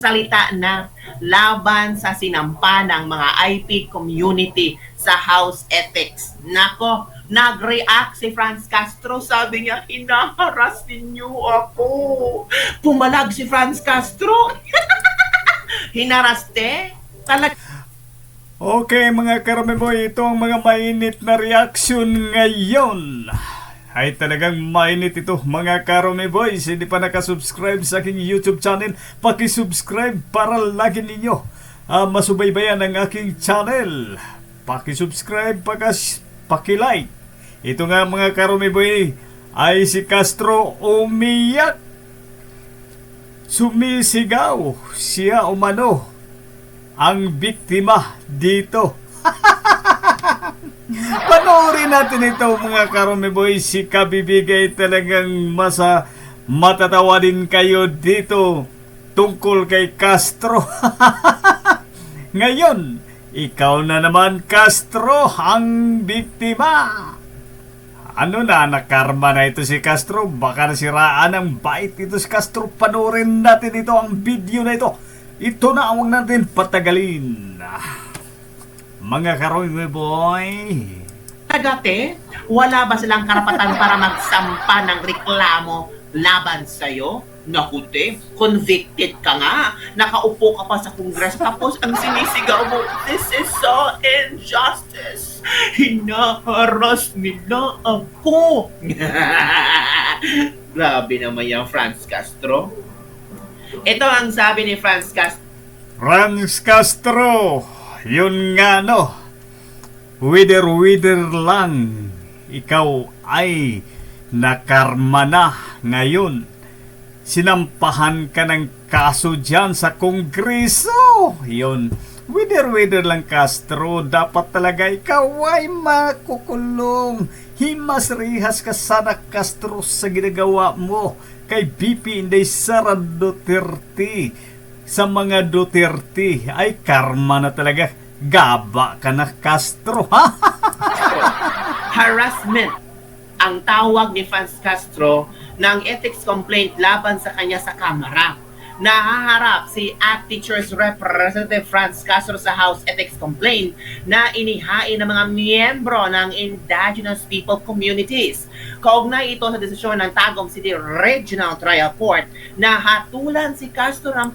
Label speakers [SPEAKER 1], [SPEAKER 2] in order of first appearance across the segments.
[SPEAKER 1] salita na laban sa sinampa ng mga IP community sa House Ethics. Nako, nag-react si Franz Castro. Sabi niya, hinaharas ninyo ako. Pumalag si Franz Castro. Hinaraste? Talaga.
[SPEAKER 2] Okay mga karamiboy, ito ang mga mainit na reaksyon ngayon. Ay talagang mainit ito mga karamiboy. Hindi pa nakasubscribe sa aking YouTube channel, pakisubscribe para lagi ninyo masubaybayan ang aking channel. Pakisubscribe, pakilike. Ito nga mga karamiboy ay si Castro umiyak. Sumisigaw siya umano ang biktima dito. Panoorin natin ito mga karamiboy. Si kabibigay talagang matatawa din kayo dito tungkol kay Castro. Ngayon, ikaw na naman Castro ang biktima. Ano na, nakarma na ito si Castro. Baka nasiraan ang bait ito si Castro. Panoorin natin ito, ang video na ito. Ito na ang natin patagalin. Mga karoy boy.
[SPEAKER 1] Dati, wala ba silang karapatan para magsampa ng reklamo laban sa'yo? Nakuti, convicted ka nga. Nakaupo ka pa sa Kongreso tapos ang sinisigaw mo, this is so injustice. Hinaharas nila ako. Grabe naman yung Franz Castro. Ito ang sabi ni Franz Castro.
[SPEAKER 2] Franz Castro, yun nga no. Wither lang. Ikaw ay nakarma na ngayon. Sinampahan ka ng kaso dyan sa Kongreso. Yun. Wither lang Castro. Dapat talaga ikaw ay makukulong. Himas-rihas ka sana Castro sa ginagawa mo kay BP Inday Sara Duterte. Sa mga Duterte ay karma na talaga. Gaba ka na Castro.
[SPEAKER 1] Harassment ang tawag ni Franz Castro ng ethics complaint laban sa kanya sa Kamara. Nahaharap si ACT Teachers Representative Franz Castro sa House Ethics Complaint na inihain ng mga miyembro ng indigenous people communities. Kaugnay ito sa desisyon ng Tagum City Regional Trial Court na hatulan si Castro ng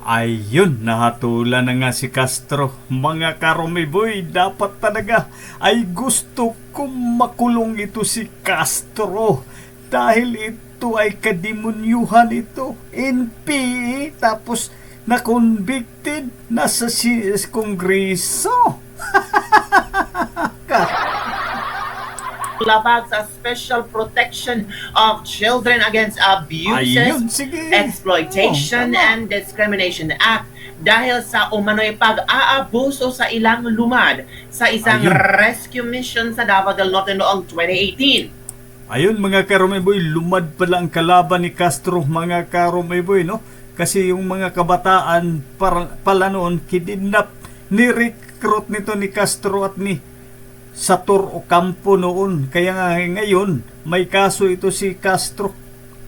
[SPEAKER 2] Ayun, nahatulan na nga si Castro. Mga karumiboy, dapat talaga ay gusto kong makulong ito si Castro. Dahil ito ay kademonyuhan ito. NPA, tapos na-convicted, nasa Kongreso.
[SPEAKER 1] labag sa Special Protection of Children Against Abuses, Exploitation, and Discrimination Act dahil sa umano'y pag-aabuso sa ilang lumad sa isang rescue mission sa Davao del Norte noong 2018.
[SPEAKER 2] Ayun mga karumiboy, lumad pala ang kalaban ni Castro mga karumiboy, no? Kasi yung mga kabataan pala noon, kidnap, ni-recruit nito ni Castro at ni Sator Ocampo noon. Kaya nga ngayon, may kaso ito si Castro.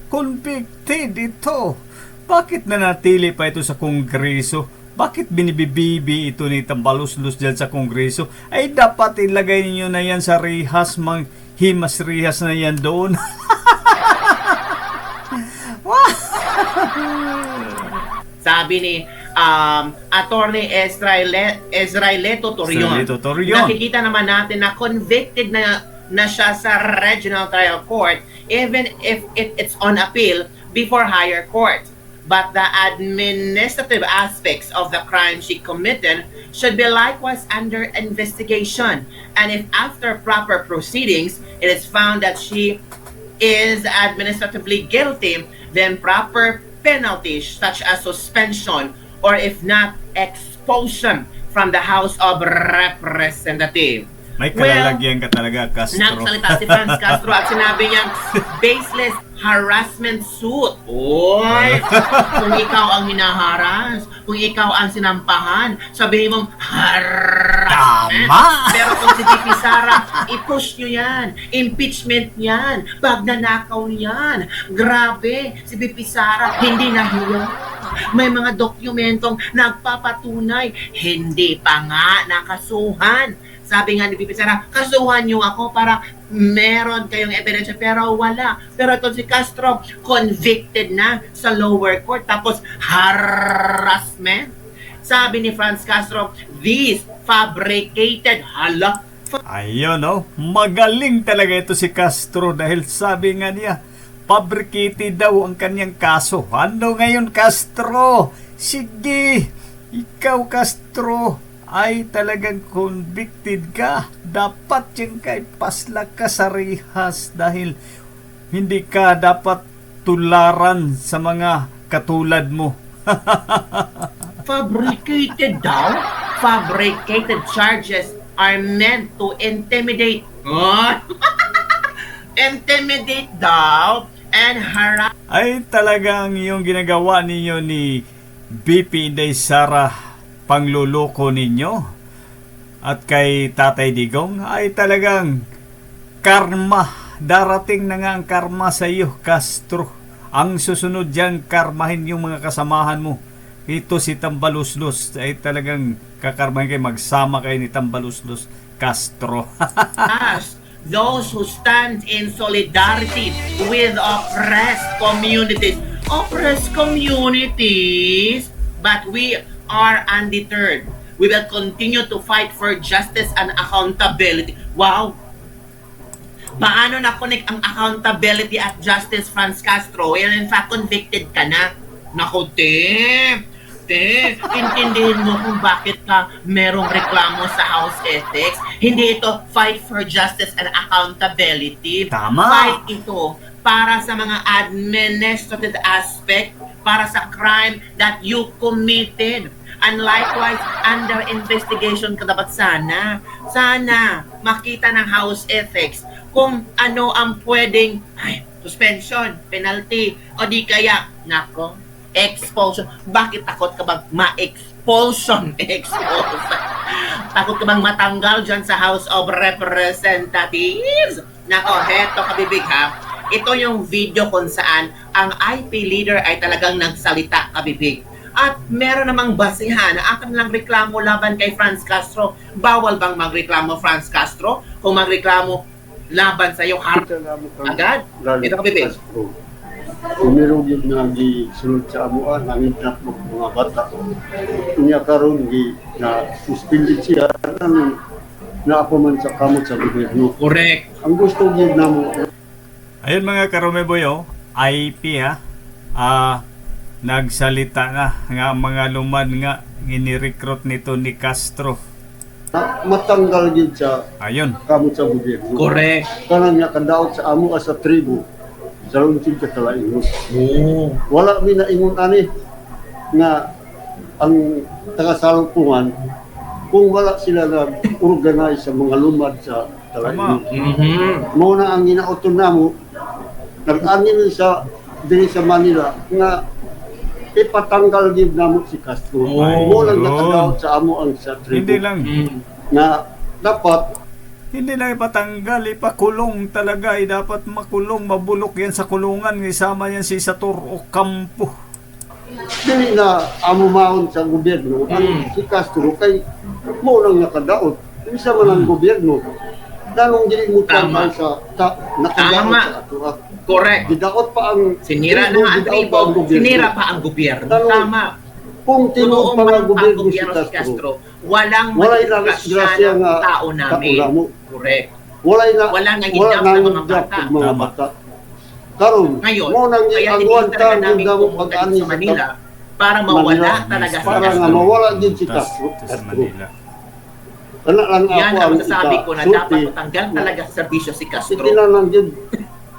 [SPEAKER 2] Convicted ito. Bakit nanatili pa ito sa Kongreso? Bakit binibibibi ito ni Tambaluslos dyan sa Kongreso? Ay dapat ilagay niyo na yan sa rehas, himas-rehas na yan doon.
[SPEAKER 1] Sabi ni Attorney Ezraeleto Torion. Nakikita naman natin na convicted na siya sa Regional Trial Court even if it's on appeal before higher court. But the administrative aspects of the crime she committed should be likewise under investigation. And if after proper proceedings it is found that she is administratively guilty, then proper penalties such as suspension or if not, expulsion from the House of Representatives.
[SPEAKER 2] May kalalagyan ka talaga, Castro.
[SPEAKER 1] Nagsalita si Franz Castro at sinabi niyang baseless harassment suit. Oy! Kung ikaw ang hinaharas, kung ikaw ang sinampahan, sabihin mong harassment.
[SPEAKER 2] Tama!
[SPEAKER 1] Pero kung si VP Sara, i-push nyo yan. Impeachment yan. Pagnanakaw yan. Grabe, si VP Sara, hindi nahiya. May mga dokumentong nagpapatunay, hindi pa nga nakasuhan. Sabi nga ni VP Sara, kasuhan nyo ako para meron kayong ebidensya, pero wala. Pero ito si Castro, convicted na sa lower court, tapos harassment. Sabi ni Franz Castro, this fabricated, hala,
[SPEAKER 2] Ayun, oh. Magaling talaga ito si Castro dahil sabi nga niya, fabricated daw ang kanyang kaso. Ano ngayon, Castro? Sige, ikaw, Castro, ay talagang convicted ka. Dapat yung kay pasla ka sa rehas dahil hindi ka dapat tularan sa mga katulad mo.
[SPEAKER 1] fabricated daw? Fabricated charges are meant to intimidate. Intimidate daw and harass.
[SPEAKER 2] Ay talagang yung ginagawa ninyo ni BP Inday Sara, pangluloko ninyo at kay Tatay Digong ay talagang karma. Darating na nga ang karma sa iyo, Castro. Ang susunod dyan, karmahin yung mga kasamahan mo. Ito si Tambaluslos ay talagang kakarmahin kayo, magsama kayo ni Tambaluslos, Castro.
[SPEAKER 1] As those who stand in solidarity with oppressed communities. Oppressed communities? But we are undeterred. We will continue to fight for justice and accountability. Wow! Paano na-connect ang accountability at justice, Franz Castro? Well, in fact, convicted ka na. Naku, intindihin mo kung bakit ka merong reklamo sa House Ethics. Hindi ito fight for justice and accountability.
[SPEAKER 2] Tama.
[SPEAKER 1] Fight ito para sa mga administrative aspect, para sa crime that you committed. And likewise, under investigation ka dapat sana makita ng House Ethics kung ano ang pwedeng suspension, penalty, o di kaya, nako, expulsion. Bakit takot ka bang ma-expulsion? Expulsion. Takot ka bang matanggal dyan sa House of Representatives? Nako, heto kabibig ha. Ito yung video kung saan ang IP leader ay talagang nagsalita kabibig. At meron namang basihan na akin lang reklamo laban kay Franz Castro. Bawal bang magreklamo, Franz Castro? Kung magreklamo laban sa iyo, agad? Ito kabibig.
[SPEAKER 3] Meron yun nga gisunod sa amuan, nangin na po mga bata. Kanya karon na suspended siya, na ako man sa kamot sa gobyerno.
[SPEAKER 1] Correct.
[SPEAKER 3] Ang gusto yun na mo.
[SPEAKER 2] Ayun mga karumeboy, IP ha, nagsalita na nga mga lumad nga inirecruit nito ni Castro.
[SPEAKER 3] Matanggal yun sa
[SPEAKER 2] Ayun.
[SPEAKER 3] kamot sa gobyerno.
[SPEAKER 1] Correct.
[SPEAKER 3] Kanang nakadaot sa amo sa tribu. Sa lungsod ka talaingon.
[SPEAKER 1] Oh.
[SPEAKER 3] Wala mi na ingon ani nga ang taga-salungpungan kung wala sila nag-organize sa mga lumad sa talaingon. Mao na ang ginauton namo nag-angin sa diri sa Manila nga ipatanggal gid namo si Castro. Mo lang nakadaot sa amo ang sa tribu.
[SPEAKER 2] Hindi lang.
[SPEAKER 3] Na dapat
[SPEAKER 2] Hindi lang ipatanggal, ipakulong talaga. Dapat makulong, mabulok yan sa kulungan. Isama yan si Sator Ocampo.
[SPEAKER 3] dili na amo maon sa gobyerno ang si Castro kay mo lang nakadaot. Isa man ang gobyerno. Dalong dili mo
[SPEAKER 1] Tama.
[SPEAKER 3] sa nakadaot
[SPEAKER 1] Tama.
[SPEAKER 3] sa ato.
[SPEAKER 1] Correct.
[SPEAKER 3] Gidaot pa ang
[SPEAKER 1] Sinira na ang tribo, sinira pa ang gobyerno.
[SPEAKER 3] Tama.
[SPEAKER 1] Tama.
[SPEAKER 3] Kung tinuod pa ang gobyerno si
[SPEAKER 1] si
[SPEAKER 3] Castro.
[SPEAKER 1] Castro, walang
[SPEAKER 3] Walay
[SPEAKER 1] grasya ng
[SPEAKER 3] nga
[SPEAKER 1] tao namin.
[SPEAKER 3] mo.
[SPEAKER 1] Correct.
[SPEAKER 3] Walay na
[SPEAKER 1] Wala nga
[SPEAKER 3] wala
[SPEAKER 1] hidap
[SPEAKER 3] na
[SPEAKER 1] ng mga
[SPEAKER 3] hidap
[SPEAKER 1] bata.
[SPEAKER 3] ng mga
[SPEAKER 2] Tama.
[SPEAKER 3] bata. Karon
[SPEAKER 1] Ngayon,
[SPEAKER 3] mo nang
[SPEAKER 1] kaya
[SPEAKER 3] ang
[SPEAKER 1] hindi
[SPEAKER 3] one
[SPEAKER 1] talaga
[SPEAKER 3] time
[SPEAKER 1] namin
[SPEAKER 3] yung damo
[SPEAKER 1] pumunta
[SPEAKER 3] pag-ani
[SPEAKER 1] dito sa Manila para mawala
[SPEAKER 3] Manila.
[SPEAKER 1] talaga si
[SPEAKER 3] Para nga
[SPEAKER 1] Castro.
[SPEAKER 3] mawala din si
[SPEAKER 2] Tas-
[SPEAKER 3] Castro.
[SPEAKER 2] tas Manila.
[SPEAKER 3] Ana lang
[SPEAKER 1] Yan
[SPEAKER 3] ako
[SPEAKER 1] ang
[SPEAKER 3] ang
[SPEAKER 1] masasabi ko na
[SPEAKER 3] sulti.
[SPEAKER 1] dapat matanggal talaga sa serbisyo si Castro.
[SPEAKER 3] Hindi na lang din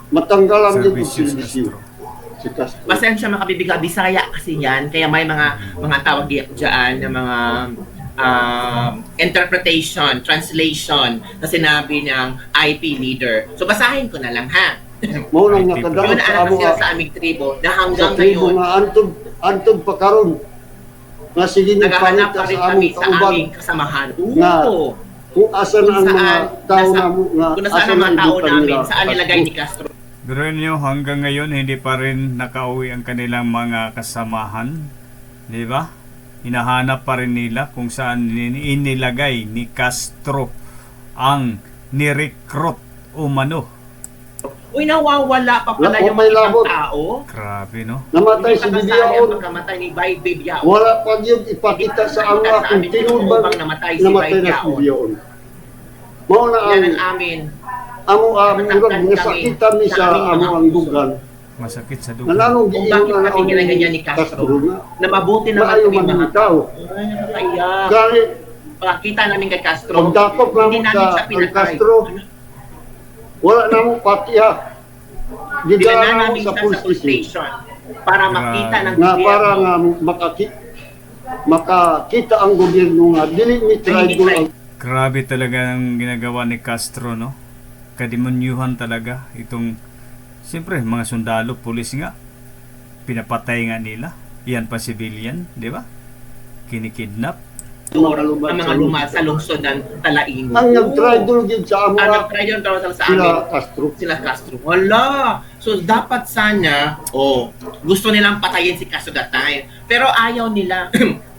[SPEAKER 3] matanggal ang din
[SPEAKER 2] Servicios
[SPEAKER 3] si
[SPEAKER 2] Castro.
[SPEAKER 3] si Castro.
[SPEAKER 1] Pasensya makabibiga, Bisaya kasi yan. Kaya may mga tawag diyan na mga interpretation, translation na sinabi ng IP leader. So basahin ko na lang ha.
[SPEAKER 3] Mao nang
[SPEAKER 1] Yun
[SPEAKER 3] nakadawat sa
[SPEAKER 1] anak
[SPEAKER 3] amo
[SPEAKER 1] sila sa aming tribo na
[SPEAKER 3] sa
[SPEAKER 1] hanggang
[SPEAKER 3] tribo
[SPEAKER 1] ngayon,
[SPEAKER 3] nga antod pa karon nga sige ni
[SPEAKER 1] naghahanap pa
[SPEAKER 3] sa
[SPEAKER 1] rin
[SPEAKER 3] among
[SPEAKER 1] kami sa
[SPEAKER 3] kauban
[SPEAKER 1] aming kasamahan.
[SPEAKER 3] Na,
[SPEAKER 1] Oo.
[SPEAKER 3] kung asa na ang mga tao na nga
[SPEAKER 1] Kung nasaan ang mga tao namin, saan nilagay ni Castro.
[SPEAKER 2] Pero nyo, hanggang ngayon hindi pa rin nakauwi ang kanilang mga kasamahan, di ba? Hinahanap pa rin nila kung saan inilagay ni Castro ang ni-recruit umano.
[SPEAKER 1] Uy, nawawala pa pala yung
[SPEAKER 3] may
[SPEAKER 1] mga ibang
[SPEAKER 3] labot.
[SPEAKER 1] tao.
[SPEAKER 2] Grabe, no?
[SPEAKER 3] Namatay si
[SPEAKER 1] Hindi
[SPEAKER 3] Bibiyaon.
[SPEAKER 1] pagkamatay ni Bibiyaon.
[SPEAKER 3] Wala pa yun ipakita sa ama kung tinuban
[SPEAKER 1] namatay si
[SPEAKER 3] namatay na si
[SPEAKER 1] Bibiyaon.
[SPEAKER 3] Bibiyaon. Mao na
[SPEAKER 1] Yan
[SPEAKER 3] ang
[SPEAKER 1] ang amin.
[SPEAKER 3] amo murag nasakitan ni sa amo ang dugan.
[SPEAKER 2] Masakit sa dugo.
[SPEAKER 3] Nananong
[SPEAKER 1] Kung
[SPEAKER 3] giingon
[SPEAKER 1] bakit
[SPEAKER 3] na
[SPEAKER 1] natin ginaganyan ni Castro, na mabuti naman
[SPEAKER 3] maayo
[SPEAKER 1] kami
[SPEAKER 3] man
[SPEAKER 1] mga
[SPEAKER 3] ang tao.
[SPEAKER 1] Ay, nakakaiyak.
[SPEAKER 3] Gani
[SPEAKER 1] Pakita namin kay Castro,
[SPEAKER 3] pagdakop
[SPEAKER 1] hindi
[SPEAKER 3] namin
[SPEAKER 1] namin siya
[SPEAKER 3] sa ang
[SPEAKER 1] pinatay.
[SPEAKER 3] Castro, wala na mo patiya.
[SPEAKER 1] Dinala
[SPEAKER 3] Gidala na
[SPEAKER 1] namin
[SPEAKER 3] mo sa
[SPEAKER 1] siya
[SPEAKER 3] police
[SPEAKER 1] sa police
[SPEAKER 3] station.
[SPEAKER 1] station para makita ng
[SPEAKER 3] Nga para
[SPEAKER 1] gobyerno.
[SPEAKER 3] nga makakita ang gobyerno nga dili ni try
[SPEAKER 1] Hindi try.
[SPEAKER 2] Grabe talaga ang ginagawa ni Castro, no? Kademonyuhan talaga itong, siyempre, mga sundalo, pulis nga. Pinapatay nga nila. Yan pa civilian, di ba? Kinikidnap.
[SPEAKER 1] ang mga lumad sa lungsod ng Talain.
[SPEAKER 3] Ang nag-try gid sa amo
[SPEAKER 1] Ang nag-try yun sa
[SPEAKER 3] sila
[SPEAKER 1] amin.
[SPEAKER 3] Castro.
[SPEAKER 1] Sila Castro. Wala. So, dapat sana, gusto nilang patayin si Castro that time. Pero ayaw nila.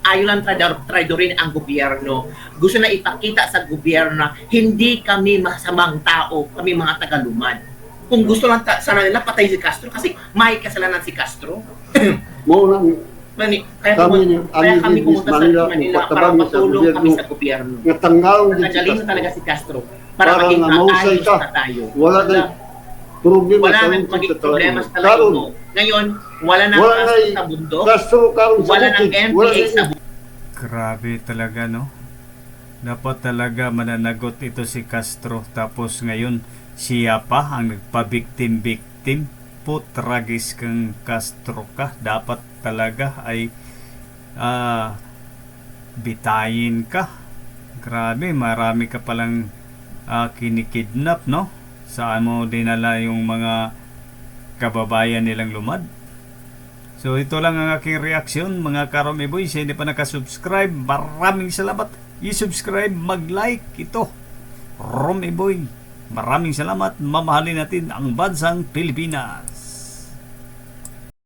[SPEAKER 1] Ayaw lang traidorin ang gobyerno. Gusto na ipakita sa gobyerno na hindi kami masamang tao, kami mga tagalumad. Kung gusto lang sana nila patayin si Castro kasi may kasalanan si Castro.
[SPEAKER 3] Mo nang
[SPEAKER 1] Kaya kami pumunta sa Manila para
[SPEAKER 3] patabang sa
[SPEAKER 1] matulong kami
[SPEAKER 3] gobyerno.
[SPEAKER 1] sa gobyerno.
[SPEAKER 3] nga tanggalon gid si
[SPEAKER 1] Tagalino
[SPEAKER 3] Castro.
[SPEAKER 1] talaga si Castro para
[SPEAKER 3] Para
[SPEAKER 1] maging
[SPEAKER 3] nga mahusay
[SPEAKER 1] maayos
[SPEAKER 3] ka.
[SPEAKER 1] na tayo.
[SPEAKER 3] Wala na problema
[SPEAKER 1] Wala
[SPEAKER 3] sa
[SPEAKER 1] nang
[SPEAKER 3] lungsod
[SPEAKER 1] maging
[SPEAKER 3] sa
[SPEAKER 1] problema sa
[SPEAKER 3] Talain.
[SPEAKER 1] Talain mo. Ngayon, wala nang
[SPEAKER 3] Wala
[SPEAKER 1] Castro
[SPEAKER 3] na
[SPEAKER 1] sa bundok,
[SPEAKER 3] Castro karon sa
[SPEAKER 1] wala nang
[SPEAKER 3] bukid.
[SPEAKER 1] MPA sa bundok.
[SPEAKER 2] Grabe talaga, no? Dapat talaga mananagot ito si Castro. Tapos ngayon, siya pa ang nagpabiktim-biktim. Tragis kang Castro ka. Dapat talaga ay bitayin ka. Grabe, marami ka palang kinikidnap, no? Saan mo dinala yung mga kababayan nilang lumad? So ito lang ang aking reaksyon, mga Karomi Boy. Sa hindi pa nakasubscribe, maraming salamat. I-subscribe, mag-like ito. Romy Boy, maraming salamat. Mamahalin natin ang bansang Pilipinas.